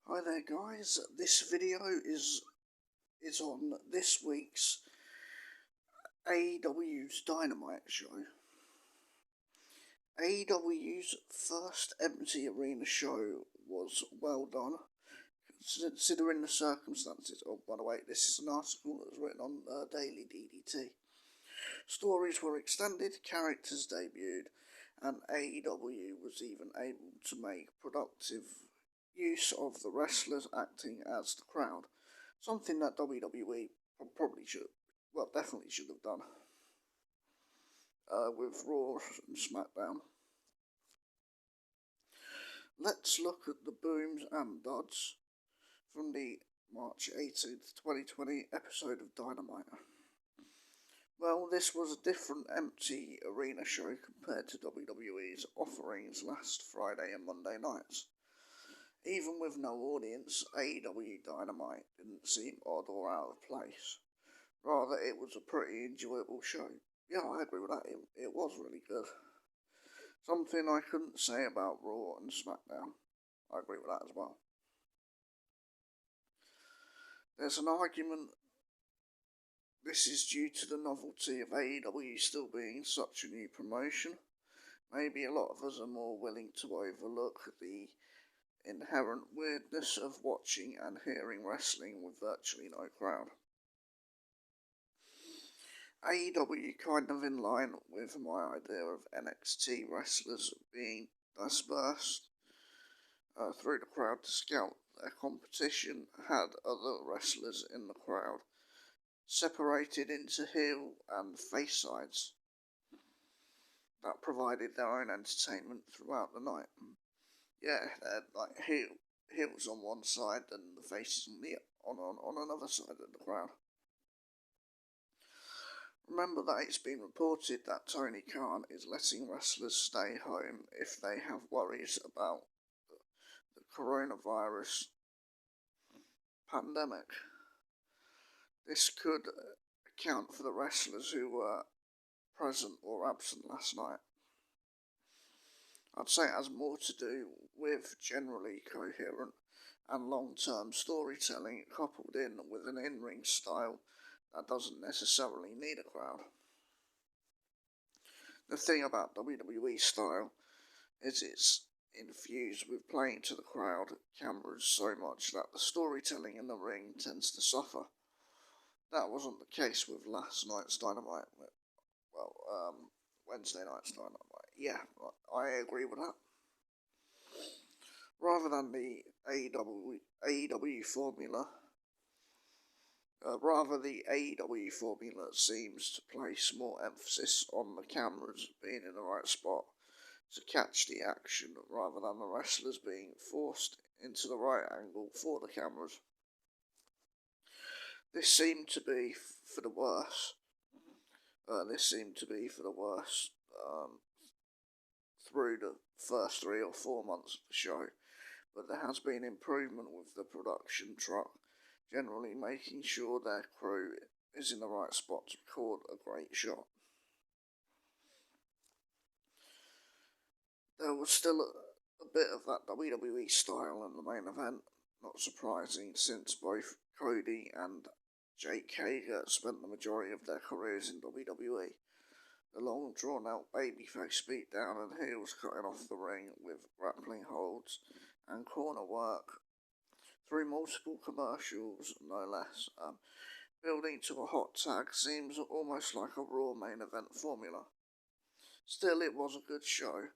Hi there guys, this video is on this week's AEW's Dynamite show. AEW's first empty arena show was well done, considering the circumstances. Oh, by the way, this is an article that was written on Daily DDT. Stories were extended, characters debuted, and AEW was even able to make productive use of the wrestlers acting as the crowd, something that WWE definitely should have done with Raw and SmackDown. Let's look at the booms and duds from the March 18th, 2020 episode of Dynamite. Well, this was a different empty arena show compared to WWE's offerings last Friday and Monday nights. Even with no audience, AEW Dynamite didn't seem odd or out of place. Rather, it was a pretty enjoyable show. Yeah, I agree with that. It was really good. Something I couldn't say about Raw and SmackDown. I agree with that as well. There's an argument this is due to the novelty of AEW still being such a new promotion. Maybe a lot of us are more willing to overlook the inherent weirdness of watching and hearing wrestling with virtually no crowd. AEW kind of in line with my idea of NXT wrestlers being dispersed through the crowd to scout their competition, had other wrestlers in the crowd separated into heel and face sides that provided their own entertainment throughout the night. Yeah, they're like heels on one side and the faces on another side of the crowd. Remember that it's been reported that Tony Khan is letting wrestlers stay home if they have worries about the coronavirus pandemic. This could account for the wrestlers who were present or absent last night. I'd say it has more to do with generally coherent and long-term storytelling coupled in with an in-ring style that doesn't necessarily need a crowd. The thing about WWE style is it's infused with playing to the crowd cameras so much that the storytelling in the ring tends to suffer. That wasn't the case with last night's Dynamite. Wednesday night's Dynamite. Yeah, I agree with that. Rather than the AEW formula, the AEW formula seems to place more emphasis on the cameras being in the right spot to catch the action rather than the wrestlers being forced into the right angle for the cameras. This seemed to be for the worse. Through the first 3 or 4 months of the show, but there has been improvement with the production truck generally making sure their crew is in the right spot to record a great shot. There was still a bit of that WWE style in the main event, not surprising since both Cody and Jake Hager spent the majority of their careers in WWE. The long drawn-out babyface beatdown and heels cutting off the ring with grappling holds and corner work through multiple commercials, no less. Building to a hot tag seems almost like a Raw main event formula. Still, it was a good show.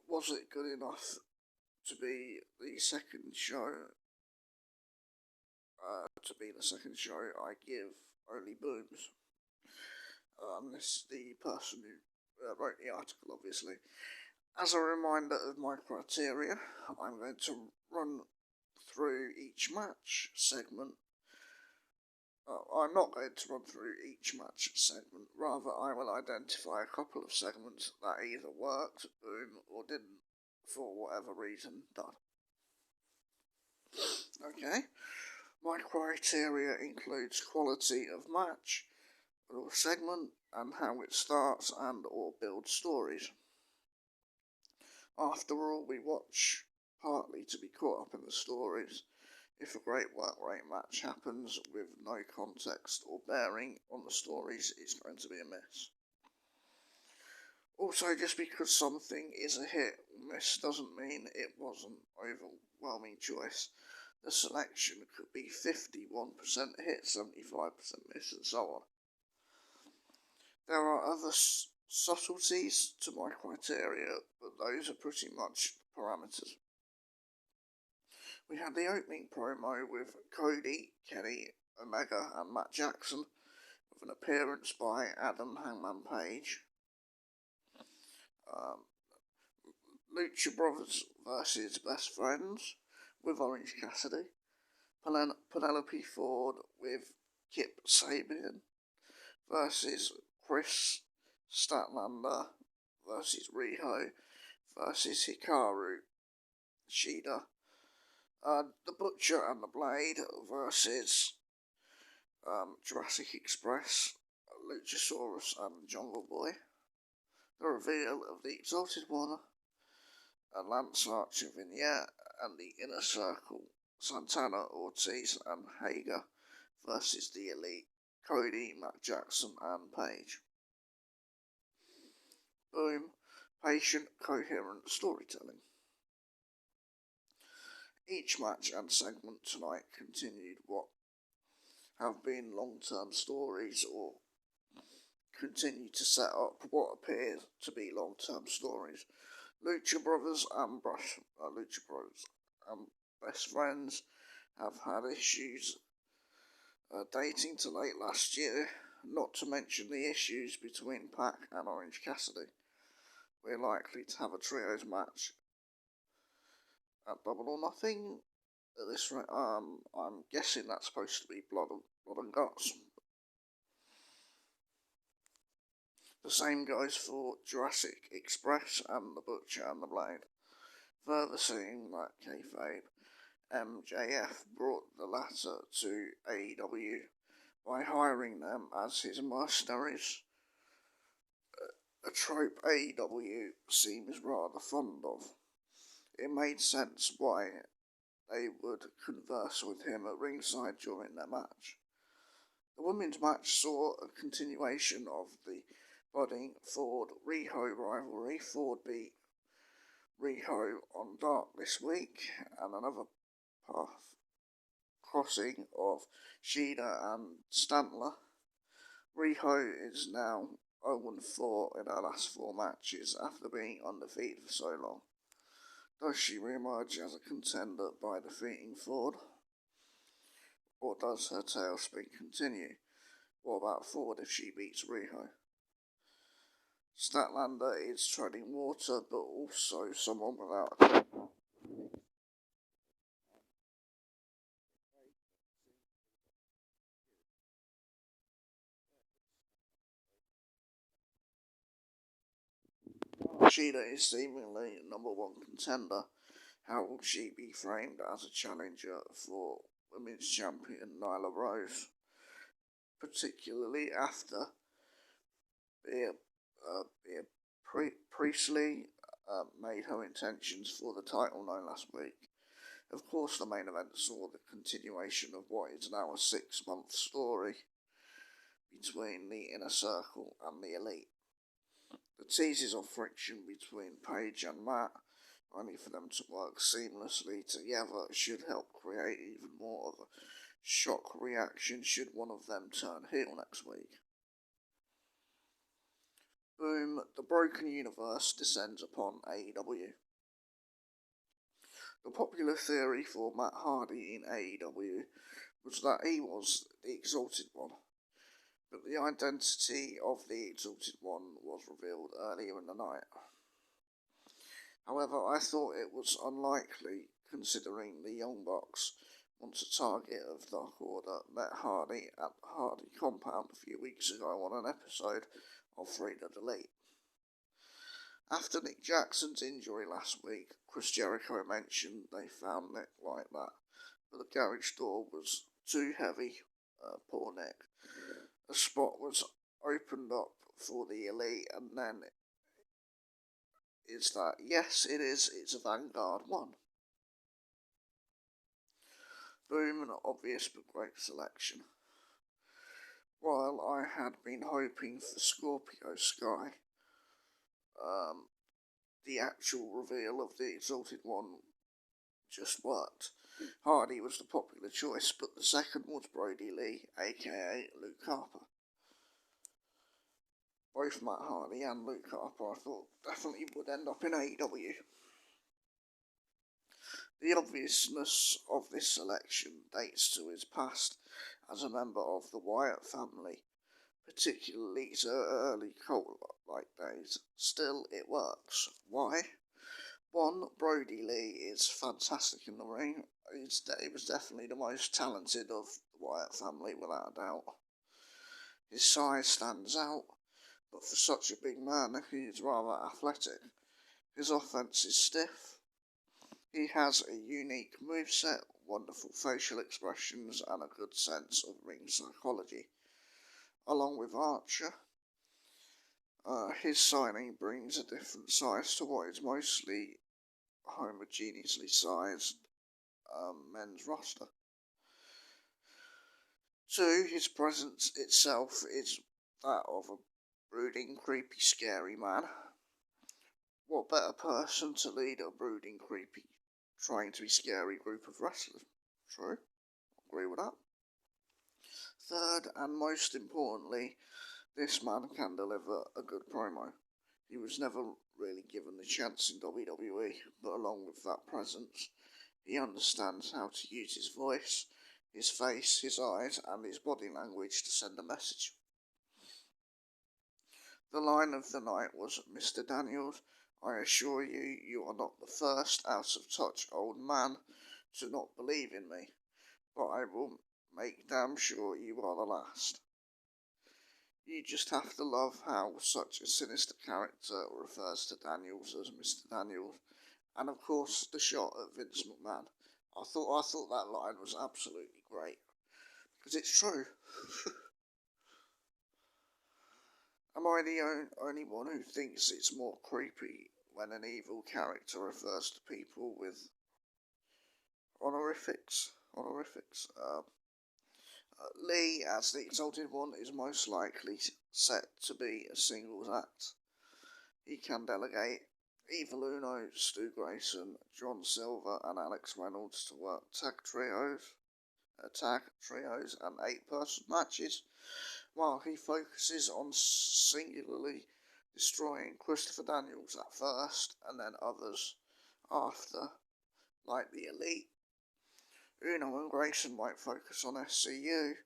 Was it good enough to be the second show? I give only booms. This is the person who wrote the article, obviously. As a reminder of my criteria, I'm going to run through each match segment. I'm not going to run through each match segment, rather I will identify a couple of segments that either worked, boom, or didn't, for whatever reason, done. Okay, my criteria includes quality of match, or segment, and how it starts and or builds stories. After all, we watch partly to be caught up in the stories if a great work rate match happens with no context or bearing on the stories, it's going to be a miss. Also, just because something is a hit or miss doesn't mean it was an overwhelming choice. The selection could be 51% hit, 75% miss, and so on. There are other subtleties to my criteria, but those are pretty much the parameters. We had the opening promo with Cody, Kenny, Omega and Matt Jackson, with an appearance by Adam Hangman Page. Lucha Brothers versus Best Friends with Orange Cassidy. Penelope Ford with Kip Sabian versus Chris Statlander versus Riho versus Hikaru Shida. The Butcher and the Blade versus Jurassic Express, Luchasaurus and Jungle Boy. The reveal of the Exalted One, a Lance Archer vignette, and the Inner Circle, Santana, Ortiz and Hager versus the Elite, Cody, Matt Jackson and Page. Boom. Patient, coherent storytelling. Each match and segment tonight continued what have been long-term stories or continue to set up what appear to be long-term stories. Lucha Brothers and Best Friends have had issues dating to late last year, not to mention the issues between Pac and Orange Cassidy. We're likely to have a trios match at Double or Nothing at this rate. I'm guessing that's supposed to be Blood and Guts. The same goes for Jurassic Express and the Butcher and the Blade. Further seeing that kayfabe, MJF brought the latter to AEW by hiring them as his mercenaries, a trope AEW seems rather fond of. It made sense why they would converse with him at ringside during their match. The women's match saw a continuation of the budding Ford-Riho rivalry. Ford beat Riho on Dark this week, and another path crossing of Shida and Stantler. Riho is now 0-4 in her last 4 matches after being undefeated for so long. Does she re-emerge as a contender by defeating Ford? Or does her tailspin continue? What about Ford if she beats Riho? Statlander is treading water, but also someone without a temper. Shida is seemingly number 1 contender. How will she be framed as a challenger for women's champion Nyla Rose? Particularly after Priestley made her intentions for the title known last week. Of course, the main event saw the continuation of what is now a 6-month story between the Inner Circle and the Elite. The teases of friction between Page and Matt, only for them to work seamlessly together, should help create even more of a shock reaction should one of them turn heel next week. Boom, the broken universe descends upon AEW. The popular theory for Matt Hardy in AEW was that he was the Exalted One, but the identity of the Exalted One was revealed earlier in the night. However, I thought it was unlikely, considering the Young Bucks, once a target of Dark Order, met Hardy at the Hardy compound a few weeks ago on an episode of Free to Delete. After Nick Jackson's injury last week, Chris Jericho mentioned they found Nick like that, but the garage door was too heavy. Poor Nick. A spot was opened up for the Elite, and then is that, yes, it is, it's a Vanguard 1. Boom, an obvious but great selection. While I had been hoping for Scorpio Sky, the actual reveal of the Exalted One just worked. Hardy was the popular choice, but the second was Brodie Lee, aka Luke Harper. Both Matt Hardy and Luke Harper I thought definitely would end up in AEW. The obviousness of this selection dates to his past as a member of the Wyatt family, particularly his early cult-like days. Still, it works. Why? One, Brodie Lee is fantastic in the ring. He was definitely the most talented of the Wyatt family, without a doubt. His size stands out, but for such a big man, he is rather athletic. His offense is stiff. He has a unique moveset, wonderful facial expressions, and a good sense of ring psychology. Along with Archer, his signing brings a different size to what is mostly homogeneously sized men's roster. Two, his presence itself is that of a brooding, creepy, scary man. What better person to lead a brooding, creepy, trying to be scary group of wrestlers? True, agree with that. Third, and most importantly, this man can deliver a good promo. He was never really given the chance in WWE, but along with that presence, he understands how to use his voice, his face, his eyes, and his body language to send a message. The line of the night was, "Mr. Daniels, I assure you, you are not the first out-of-touch old man to not believe in me, but I will make damn sure you are the last." You just have to love how such a sinister character refers to Daniels as Mr. Daniels, and of course the shot at Vince McMahon. I thought that line was absolutely great, because it's true. Am I the only one who thinks it's more creepy when an evil character refers to people with honorifics? Lee, as the Exalted One, is most likely set to be a singles act. He can delegate Evil Uno, Stu Grayson, John Silver, and Alex Reynolds to work tag trios and 8-person matches, while he focuses on singularly destroying Christopher Daniels at first and then others after, like the Elite. Uno and Grayson might focus on SCU,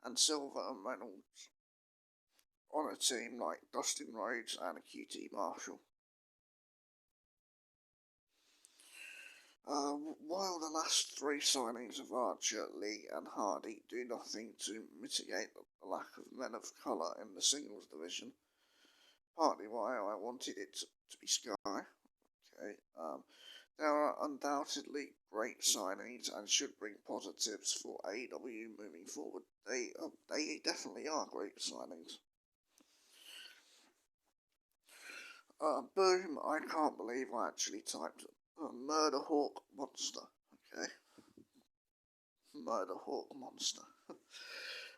and Silver and Reynolds on a team like Dustin Rhodes and QT Marshall. While the last three signings of Archer, Lee and Hardy do nothing to mitigate the lack of men of colour in the singles division, partly why I wanted it to be Sky, there are undoubtedly great signings and should bring positives for AEW moving forward. They definitely are great signings. Boom, I can't believe I actually typed Murder Hawk Monster. Okay. Murder Hawk Monster.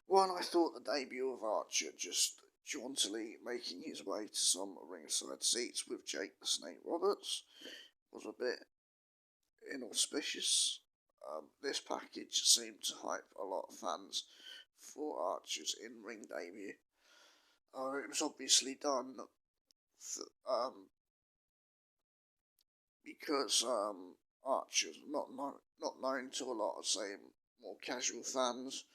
While I thought the debut of Archer just jauntily making his way to some ringside seats with Jake the Snake Roberts was a bit inauspicious, this package seemed to hype a lot of fans for Archer's in-ring debut. It was obviously done because Archer's not known to a lot of, say, more casual fans,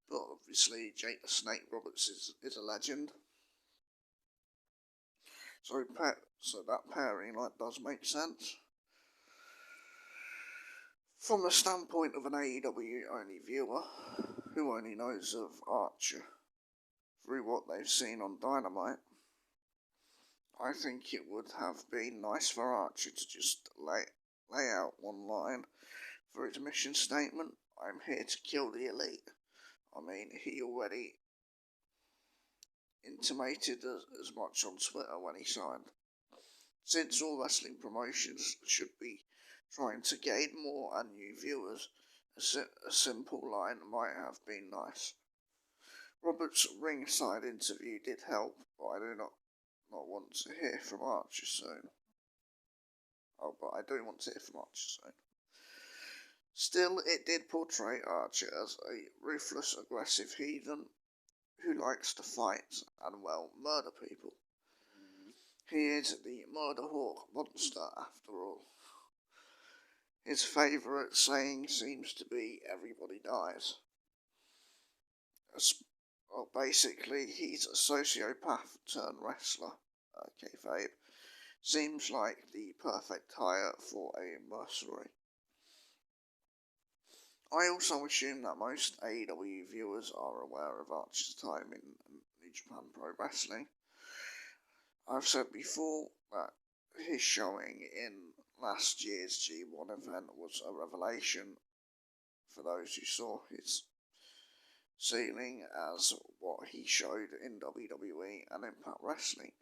but obviously Jake the Snake Roberts is a legend. So that pairing does make sense. From the standpoint of an AEW only viewer, who only knows of Archer through what they've seen on Dynamite, I think it would have been nice for Archer to just lay out one line for his mission statement: "I'm here to kill the Elite." I mean, he already intimated as much on Twitter when he signed. Since all wrestling promotions should be trying to gain more and new viewers, A simple line might have been nice. Robert's ringside interview did help, but I do not want to hear from Archer soon. Oh, but I do want to hear from Archer soon. Still, it did portray Archer as a ruthless, aggressive heathen who likes to fight and, well, murder people. He is the murder hawk monster, after all. His favourite saying seems to be, everybody dies. Well, basically, he's a sociopath turned wrestler, kayfabe. Seems like the perfect hire for a mercenary. I also assume that most AEW viewers are aware of Archer's time in New Japan Pro Wrestling. I've said before that his showing in last year's G1 event was a revelation for those who saw his ceiling as what he showed in WWE and Impact Wrestling.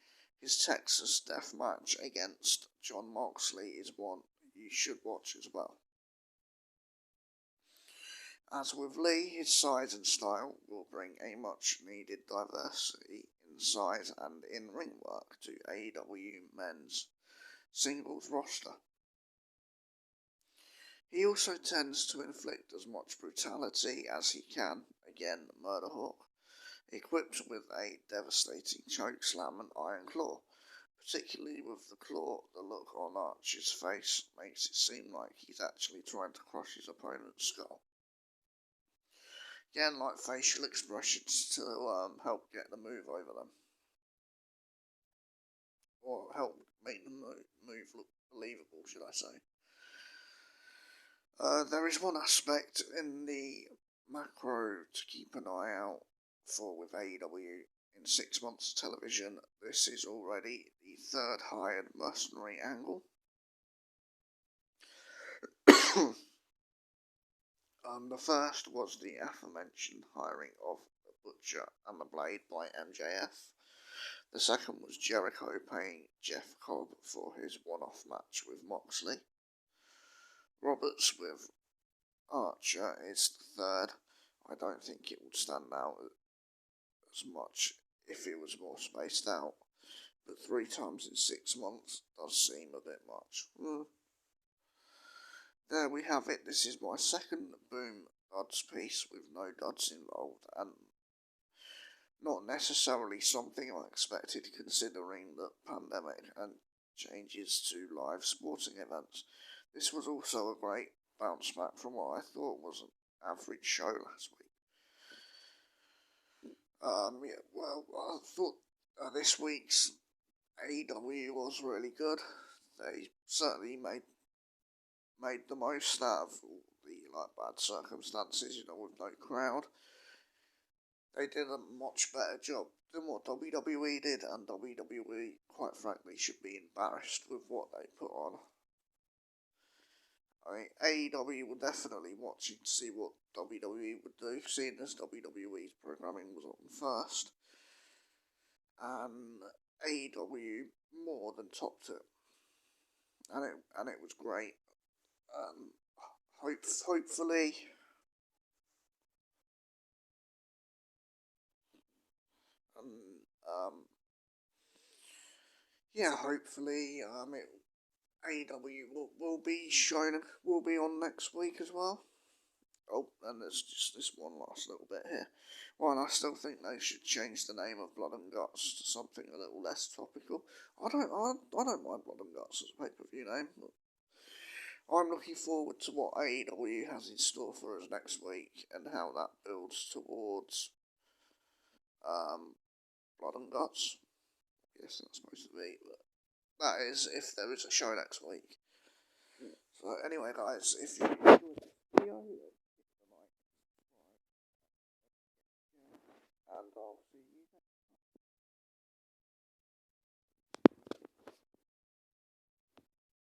His Texas death match against Jon Moxley is one you should watch as well. As with Lee, his size and style will bring a much needed diversity in size and in ring work to AEW men's singles roster. He also tends to inflict as much brutality as he can, again Murderhawk, equipped with a devastating chokeslam and iron claw. Particularly with the claw, the look on Archer's face makes it seem like he's actually trying to crush his opponent's skull. Again, like facial expressions to help get the move over them. Or help make the move look believable, should I say. There is one aspect in the macro to keep an eye out for with AEW. In 6 months of television, this is already the third hired mercenary angle. The first was the aforementioned hiring of the Butcher and the Blade by MJF. The second was Jericho paying Jeff Cobb for his one-off match with Moxley. Roberts with Archer is the third. I don't think it would stand out as much if it was more spaced out, but 3 times in 6 months does seem a bit much. There we have it. This is my second Boom Duds piece with no duds involved, and not necessarily something I expected considering the pandemic and changes to live sporting events. This was also a great bounce back from what I thought was an average show last week. I thought this week's AEW was really good. They certainly made the most out of all the bad circumstances, with no crowd. They did a much better job than what WWE did, and WWE, quite frankly, should be embarrassed with what they put on. I mean, AEW were definitely watching to see what WWE would do, seeing as WWE's programming was on first, and AEW more than topped it, and it was great. Hopefully, hopefully, AEW will be on next week as well. Oh, and there's just this one last little bit here. Well, and I still think they should change the name of Blood and Guts to something a little less topical. I don't mind Blood and Guts as a pay-per-view name. But I'm looking forward to what AEW has in store for us next week and how that builds towards Blood and Guts. Yes, that's supposed to be, but that is if there is a show next week. So anyway, guys, if you enjoyed this video, give it a like, subscribe, and I'll see you next.